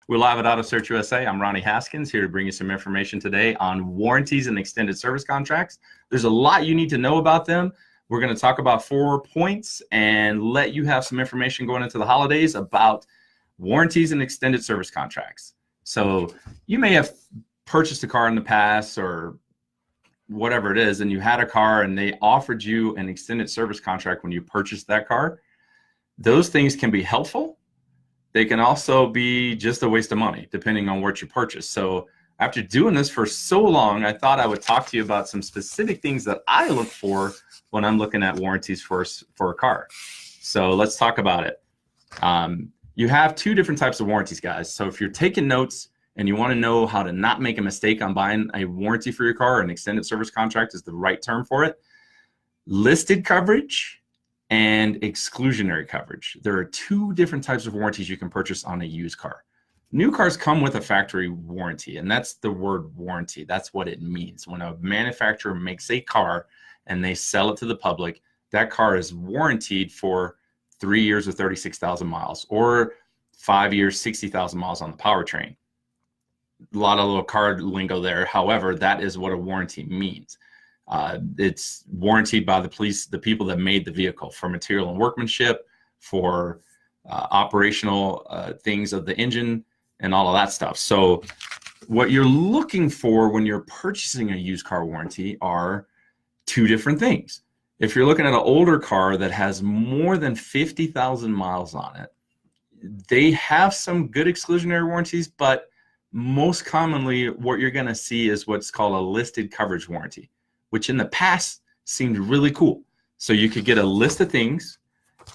We're live at Auto Search USA. I'm Ronnie Haskins, here to bring you some information today on warranties and extended service contracts. There's a lot you need to know about them. We're going to talk about 4 points and let you have some information going into the holidays about warranties and extended service contracts. So you may have purchased a car in the past or whatever it is, and you had a car and they offered you an extended service contract when you purchased that car. Those things can be helpful. They can also be just a waste of money, depending on what you purchase. So after doing this for so long, I thought I would talk to you about some specific things that I look for when I'm looking at warranties for a car. So let's talk about it. You have 2 different types of warranties, guys. So if you're taking notes and you want to know how to not make a mistake on buying a warranty for your car, an extended service contract is the right term for it. Listed coverage and exclusionary coverage. There are 2 different types of warranties you can purchase on a used car. New cars come with a factory warranty, and that's the word warranty. That's what it means. When a manufacturer makes a car and they sell it to the public, that car is warranted for 3 years or 36,000 miles, or 5 years, 60,000 miles on the powertrain. A lot of little car lingo there. However, that is what a warranty means. It's warranted by the police, the people that made the vehicle, for material and workmanship, for operational things of the engine and all of that stuff. So what you're looking for when you're purchasing a used car warranty are 2 different things. If you're looking at an older car that has more than 50,000 miles on it, they have some good exclusionary warranties, but most commonly what you're going to see is what's called a listed coverage warranty, which in the past seemed really cool. So you could get a list of things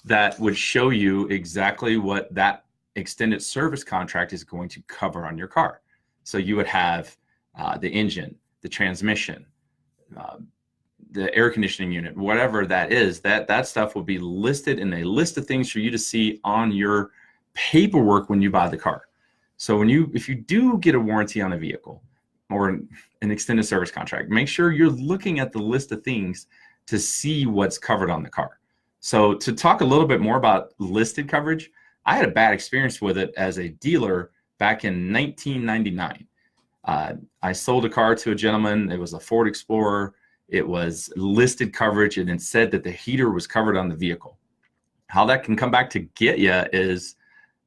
that would show you exactly what that extended service contract is going to cover on your car. So you would have the engine, the transmission, the air conditioning unit, whatever that is, that stuff will be listed in a list of things for you to see on your paperwork when you buy the car. So if you do get a warranty on a vehicle or an extended service contract, make sure you're looking at the list of things to see what's covered on the car. So to talk a little bit more about listed coverage, I had a bad experience with it as a dealer back in 1999. I sold a car to a gentleman. It was a Ford Explorer. It was listed coverage, and it said that the heater was covered on the vehicle. How that can come back to get you is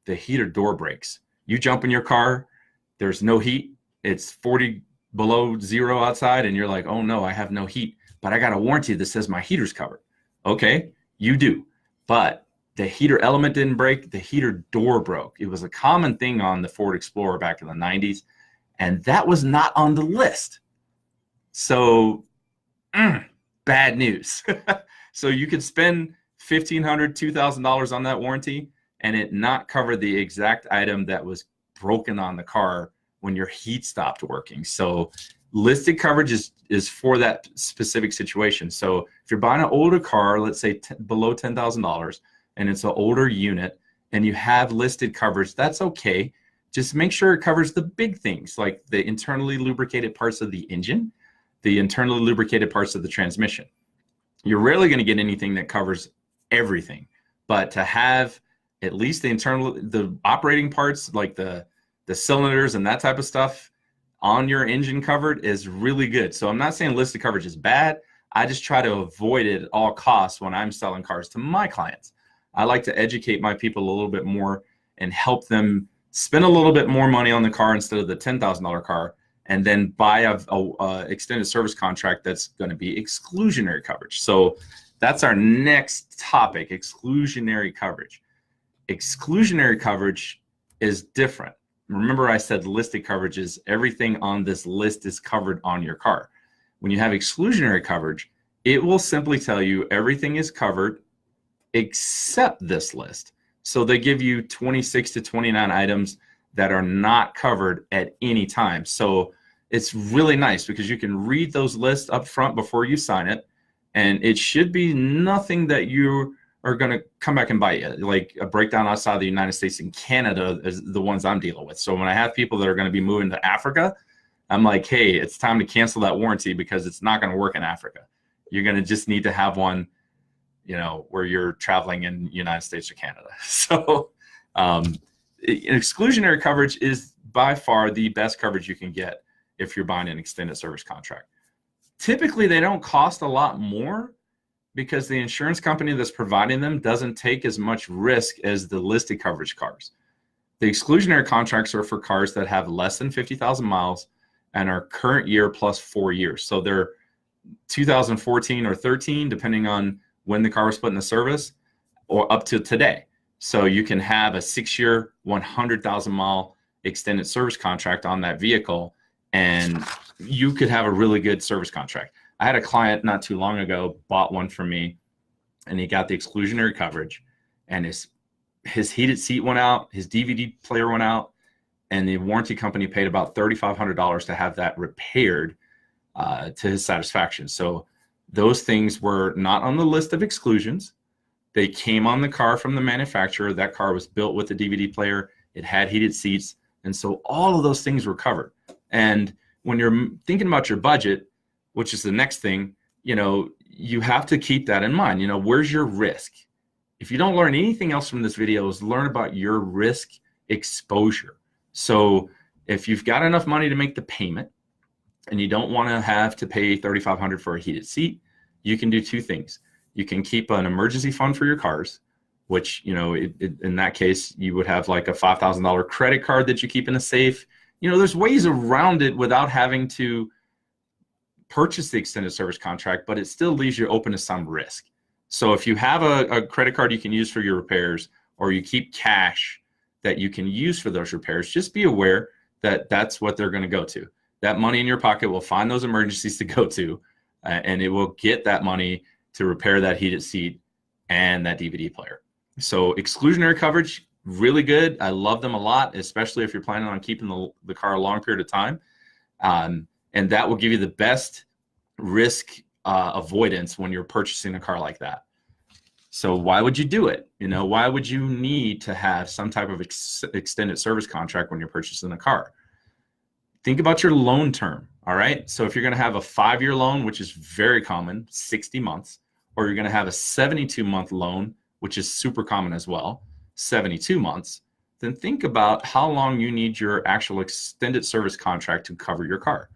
the heater door breaks. You jump in your car, there's no heat. It's 40 below zero outside, and you're like, oh no, I have no heat, but I got a warranty that says my heater's covered. Okay, you do, but the heater element didn't break, the heater door broke. It was a common thing on the Ford Explorer back in the 90s, and that was not on the list. So bad news. So you could spend $1,500, $2,000 on that warranty and it not cover the exact item that was broken on the car when your heat stopped working. So listed coverage is for that specific situation. So if you're buying an older car, let's say below $10,000, and it's an older unit and you have listed coverage, that's okay. Just make sure it covers the big things like the internally lubricated parts of the engine, the internally lubricated parts of the transmission. You're rarely going to get anything that covers everything, but to have at least the operating parts like the cylinders and that type of stuff on your engine covered is really good. So I'm not saying listed coverage is bad. I just try to avoid it at all costs when I'm selling cars to my clients. I like to educate my people a little bit more and help them spend a little bit more money on the car instead of the $10,000 car, and then buy a extended service contract that's going to be exclusionary coverage. So that's our next topic, exclusionary coverage. Exclusionary coverage is different. Remember I said listed coverage is everything on this list is covered on your car. When you have exclusionary coverage, it will simply tell you everything is covered except this list. So they give you 26 to 29 items that are not covered at any time. So it's really nice because you can read those lists up front before you sign it, and it should be nothing that you are going to come back and bite you. Like a breakdown outside the United States and Canada is the ones I'm dealing with. So when I have people that are going to be moving to Africa, I'm like, hey, it's time to cancel that warranty because it's not going to work in Africa. You're going to just need to have one, you know, where you're traveling in the United States or Canada. So exclusionary coverage is by far the best coverage you can get if you're buying an extended service contract. Typically, they don't cost a lot more because the insurance company that's providing them doesn't take as much risk as the listed coverage cars. The exclusionary contracts are for cars that have less than 50,000 miles and are current year plus 4 years. So they're 2014 or 13, depending on when the car was put in the service, or up to today. So you can have a 6-year, 100,000 mile extended service contract on that vehicle, and you could have a really good service contract. I had a client not too long ago bought one from me, and he got the exclusionary coverage, and his heated seat went out, his DVD player went out, and the warranty company paid about $3,500 to have that repaired to his satisfaction. So those things were not on the list of exclusions. They came on the car from the manufacturer. That car was built with a DVD player. It had heated seats. And so all of those things were covered. And when you're thinking about your budget, which is the next thing, you have to keep that in mind. Where's your risk? If you don't learn anything else from this video, is learn about your risk exposure. So if you've got enough money to make the payment and you don't want to have to pay $3,500 for a heated seat, you can do two things. You can keep an emergency fund for your cars, which, in that case, you would have like a $5,000 credit card that you keep in a safe. There's ways around it without having to purchase the extended service contract, but it still leaves you open to some risk. So if you have a credit card you can use for your repairs, or you keep cash that you can use for those repairs, just be aware that that's what they're going to go to. That money in your pocket will find those emergencies to go to, and it will get that money to repair that heated seat and that DVD player. So exclusionary coverage, really good. I love them a lot, especially if you're planning on keeping the car a long period of time. And that will give you the best risk avoidance when you're purchasing a car like that. So why would you do it? Why would you need to have some type of extended service contract when you're purchasing a car? Think about your loan term, all right? So if you're gonna have a 5-year loan, which is very common, 60 months, or you're gonna have a 72-month loan, which is super common as well, 72 months, then think about how long you need your actual extended service contract to cover your car.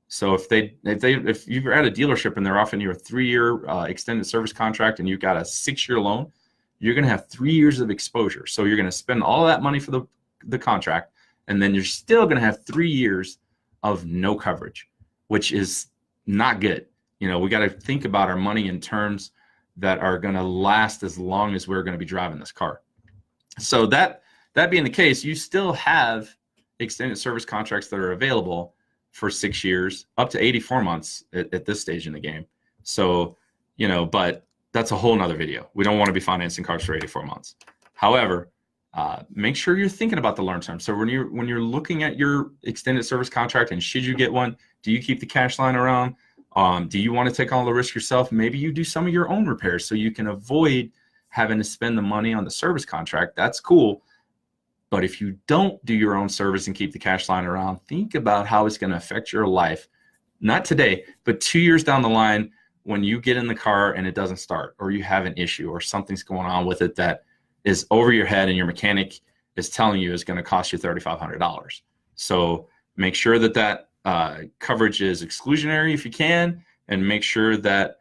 So if you're at a dealership and they're offering you a 3-year extended service contract and you've got a 6-year loan, you're going to have 3 years of exposure. So you're going to spend all of that money for the contract, and then you're still going to have 3 years of no coverage, which is not good. We got to think about our money in terms that are going to last as long as we're going to be driving this car. So that being the case, you still have extended service contracts that are available for 6 years, up to 84 months at this stage in the game. So, but that's a whole nother video. We don't want to be financing cars for 84 months. However, make sure you're thinking about the long term. So when you're looking at your extended service contract, and should you get one, do you keep the cash line around? Do you want to take all the risk yourself? Maybe you do some of your own repairs so you can avoid having to spend the money on the service contract. That's cool. But if you don't do your own service and keep the cash line around, think about how it's going to affect your life, not today, but 2 years down the line when you get in the car and it doesn't start, or you have an issue or something's going on with it that is over your head and your mechanic is telling you is going to cost you $3,500. So make sure that coverage is exclusionary if you can, and make sure that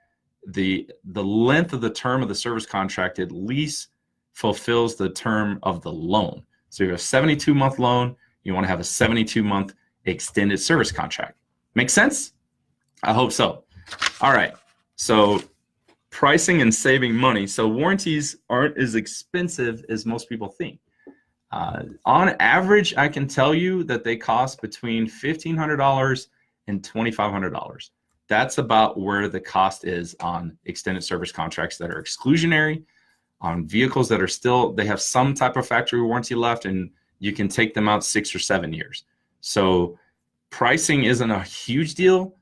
the length of the term of the service contract at least fulfills the term of the loan. So you have a 72-month loan, you want to have a 72-month extended service contract. Make sense? I hope so. All right, so pricing and saving money. So warranties aren't as expensive as most people think. On average, I can tell you that they cost between $1,500 and $2,500. That's about where the cost is on extended service contracts that are exclusionary, on vehicles that are still, they have some type of factory warranty left, and you can take them out 6 or 7 years. So pricing isn't a huge deal.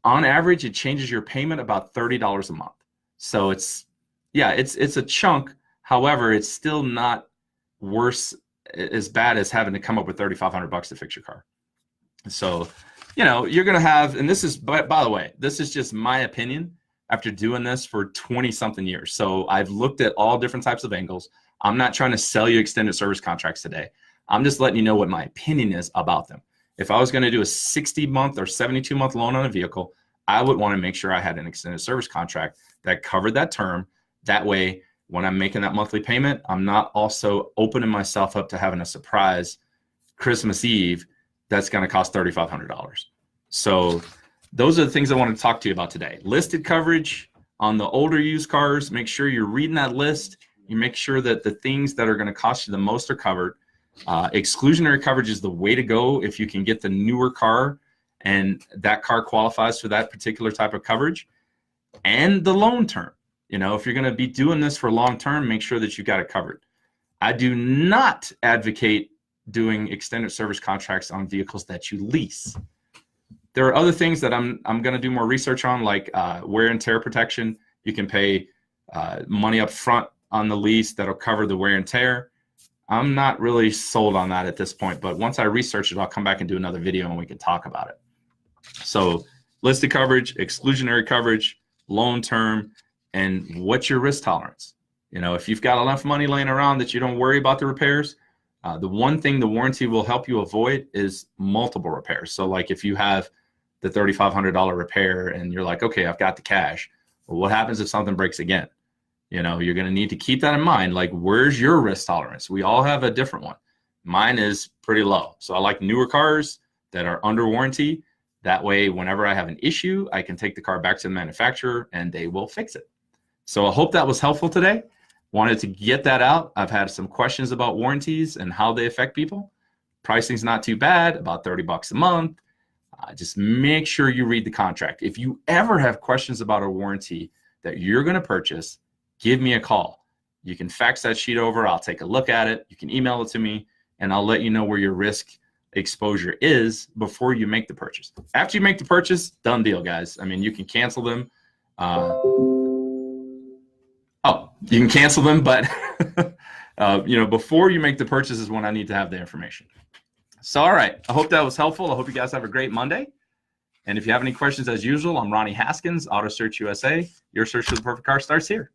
On average, it changes your payment about $30 a month. So it's a chunk. However, it's still not as bad as having to come up with $3,500 to fix your car. So, you're going to have, and this is, by the way, this is just my opinion after doing this for 20 something years. So I've looked at all different types of angles. I'm not trying to sell you extended service contracts today. I'm just letting you know what my opinion is about them. If I was going to do a 60-month or 72-month loan on a vehicle, I would want to make sure I had an extended service contract that covered that term. That way, when I'm making that monthly payment, I'm not also opening myself up to having a surprise Christmas Eve that's going to cost $3,500. So those are the things I want to talk to you about today. Listed coverage on the older used cars. Make sure you're reading that list. You make sure that the things that are going to cost you the most are covered. Exclusionary coverage is the way to go if you can get the newer car and that car qualifies for that particular type of coverage. And the loan term. You know, if you're going to be doing this for long term, make sure that you got it covered. I do not advocate doing extended service contracts on vehicles that you lease. There are other things that I'm going to do more research on, like wear and tear protection. You can pay money up front on the lease that'll cover the wear and tear. I'm not really sold on that at this point, but once I research it, I'll come back and do another video and we can talk about it. So listed coverage, exclusionary coverage, loan term, and what's your risk tolerance? You know, if you've got enough money laying around that you don't worry about the repairs, the one thing the warranty will help you avoid is multiple repairs. So like if you have the $3,500 repair and you're like, okay, I've got the cash. Well, what happens if something breaks again? You know, you're going to need to keep that in mind. Like, where's your risk tolerance? We all have a different one. Mine is pretty low. So I like newer cars that are under warranty. That way, whenever I have an issue, I can take the car back to the manufacturer and they will fix it. So I hope that was helpful today. Wanted to get that out. I've had some questions about warranties and how they affect people. Pricing's not too bad, about $30 a month. Just make sure you read the contract. If you ever have questions about a warranty that you're going to purchase, give me a call. You can fax that sheet over. I'll take a look at it. You can email it to me, and I'll let you know where your risk exposure is before you make the purchase. After you make the purchase, done deal, guys. I mean, you can cancel them. You can cancel them, but you know, before you make the purchase is when I need to have the information. So, all right. I hope that was helpful. I hope you guys have a great Monday. And if you have any questions, as usual, I'm Ronnie Haskins, Auto Search USA. Your search for the perfect car starts here.